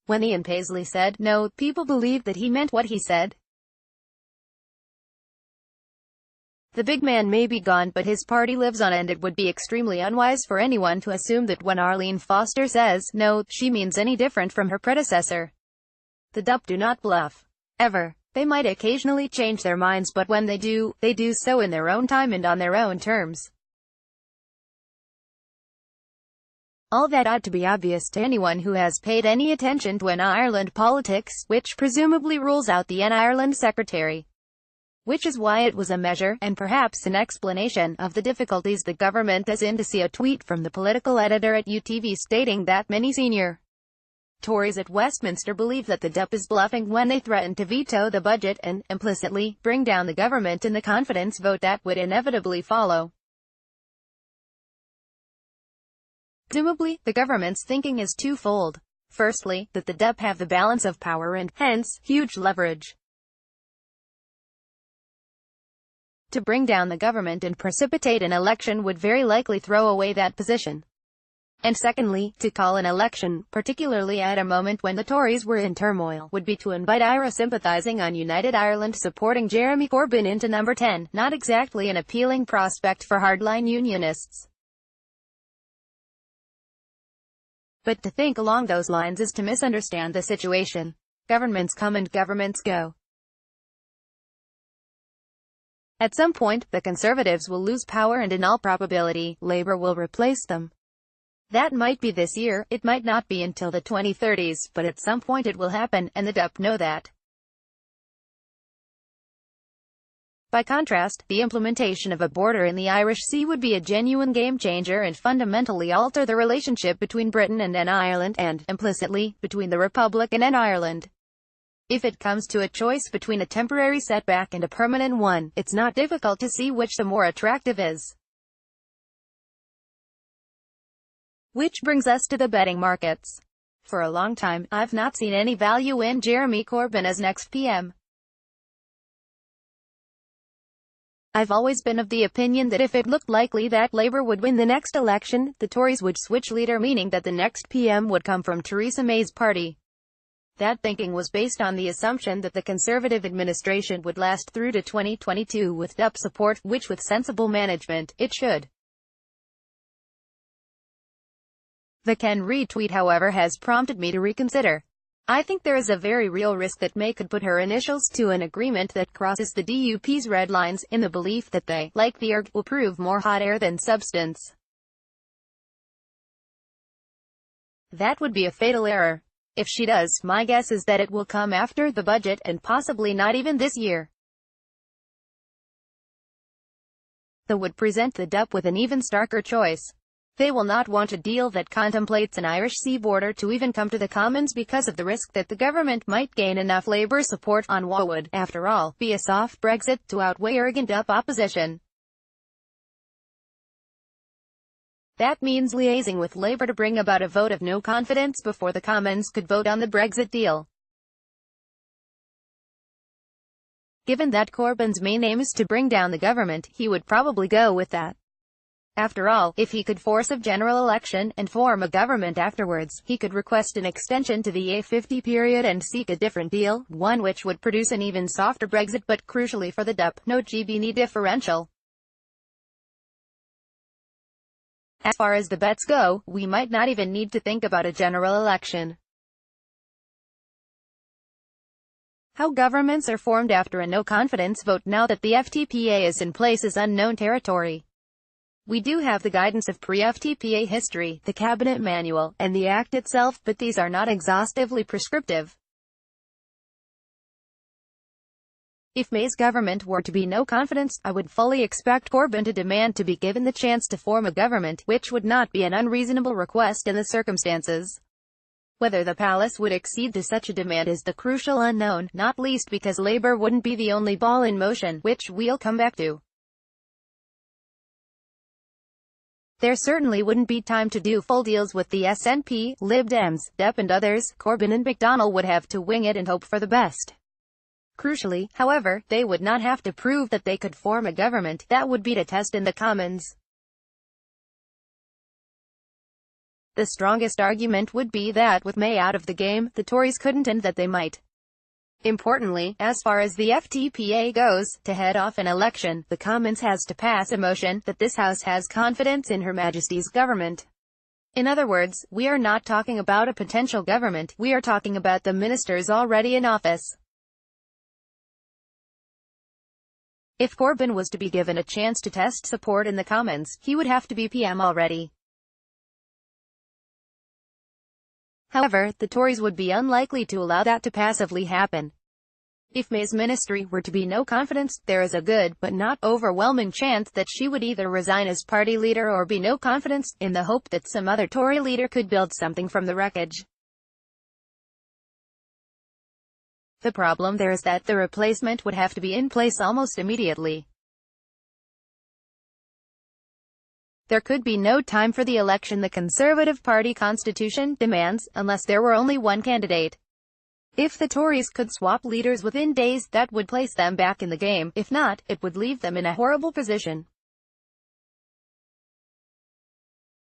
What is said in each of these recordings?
When Ian Paisley said no, people believed that he meant what he said. The big man may be gone, but his party lives on, and it would be extremely unwise for anyone to assume that when Arlene Foster says no, she means any different from her predecessor. The DUP do not bluff. Ever. They might occasionally change their minds, but when they do so in their own time and on their own terms. All that ought to be obvious to anyone who has paid any attention to Ireland politics, which presumably rules out the Ireland Secretary. Which is why it was a measure, and perhaps an explanation, of the difficulties the government is in to see a tweet from the political editor at UTV stating that many senior Tories at Westminster believe that the DUP is bluffing when they threaten to veto the budget and, implicitly, bring down the government in the confidence vote that would inevitably follow. Presumably, the government's thinking is twofold. Firstly, that the DUP have the balance of power and, hence, huge leverage to bring down the government and precipitate an election would very likely throw away that position. And secondly, to call an election, particularly at a moment when the Tories were in turmoil, would be to invite IRA sympathising on United Ireland supporting Jeremy Corbyn into number 10, not exactly an appealing prospect for hardline unionists. But to think along those lines is to misunderstand the situation. Governments come and governments go. At some point, the Conservatives will lose power, and in all probability, Labour will replace them. That might be this year, it might not be until the 2030s, but at some point it will happen, and the DUP know that. By contrast, the implementation of a border in the Irish Sea would be a genuine game-changer and fundamentally alter the relationship between Britain and Ireland, and, implicitly, between the Republic and Ireland. If it comes to a choice between a temporary setback and a permanent one, it's not difficult to see which the more attractive is. Which brings us to the betting markets. For a long time, I've not seen any value in Jeremy Corbyn as next PM. I've always been of the opinion that if it looked likely that Labour would win the next election, the Tories would switch leader, meaning that the next PM would come from Theresa May's party. That thinking was based on the assumption that the Conservative administration would last through to 2022 with DUP support, which with sensible management, it should. The Ken Reid tweet, however, has prompted me to reconsider. I think there is a very real risk that May could put her initials to an agreement that crosses the DUP's red lines, in the belief that they, like the ERG, will prove more hot air than substance. That would be a fatal error. If she does, my guess is that it will come after the budget, and possibly not even this year. That would present the DUP with an even starker choice. They will not want a deal that contemplates an Irish Sea border to even come to the Commons because of the risk that the government might gain enough Labour support on what would, after all, be a soft Brexit to outweigh arrogant DUP opposition. That means liaising with Labour to bring about a vote of no confidence before the Commons could vote on the Brexit deal. Given that Corbyn's main aim is to bring down the government, he would probably go with that. After all, if he could force a general election, and form a government afterwards, he could request an extension to the A50 period and seek a different deal, one which would produce an even softer Brexit, but crucially for the DUP, no GB differential. As far as the bets go, we might not even need to think about a general election. How governments are formed after a no-confidence vote now that the FTPA is in place is unknown territory. We do have the guidance of pre-FTPA history, the Cabinet Manual, and the Act itself, but these are not exhaustively prescriptive. If May's government were to be no confidence, I would fully expect Corbyn to demand to be given the chance to form a government, which would not be an unreasonable request in the circumstances. Whether the palace would accede to such a demand is the crucial unknown, not least because Labour wouldn't be the only ball in motion, which we'll come back to. There certainly wouldn't be time to do full deals with the SNP, Lib Dems, DUP and others. Corbyn and McDonnell would have to wing it and hope for the best. Crucially, however, they would not have to prove that they could form a government. That would be the test in the Commons. The strongest argument would be that with May out of the game, the Tories couldn't and that they might. Importantly, as far as the FTPA goes, to head off an election, the Commons has to pass a motion that this House has confidence in Her Majesty's government. In other words, we are not talking about a potential government, we are talking about the ministers already in office. If Corbyn was to be given a chance to test support in the Commons, he would have to be PM already. However, the Tories would be unlikely to allow that to passively happen. If May's ministry were to be no confidence, there is a good, but not overwhelming chance that she would either resign as party leader or be no confidence, in the hope that some other Tory leader could build something from the wreckage. The problem there is that the replacement would have to be in place almost immediately. There could be no time for the election the Conservative Party constitution demands, unless there were only one candidate. If the Tories could swap leaders within days, that would place them back in the game. If not, it would leave them in a horrible position.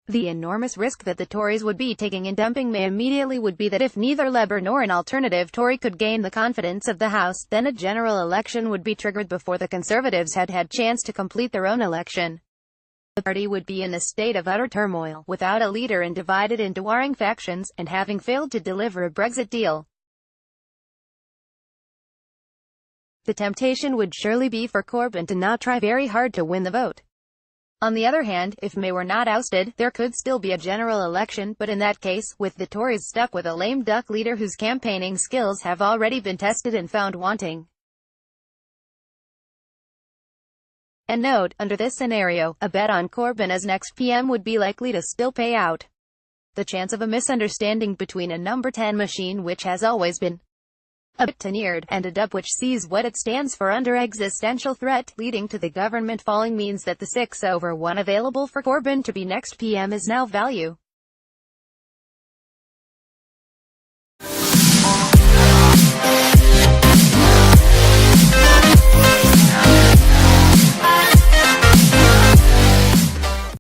The enormous risk that the Tories would be taking in dumping May immediately would be that if neither Labour nor an alternative Tory could gain the confidence of the House, then a general election would be triggered before the Conservatives had chance to complete their own election. The party would be in a state of utter turmoil, without a leader and divided into warring factions, and having failed to deliver a Brexit deal. The temptation would surely be for Corbyn to not try very hard to win the vote. On the other hand, if May were not ousted, there could still be a general election, but in that case, with the Tories stuck with a lame duck leader whose campaigning skills have already been tested and found wanting. And note, under this scenario, a bet on Corbyn as next PM would be likely to still pay out. The chance of a misunderstanding between a number 10 machine which has always been a bit tenured, and a DUP which sees what it stands for under existential threat, leading to the government falling means that the 6/1 available for Corbyn to be next PM is now value.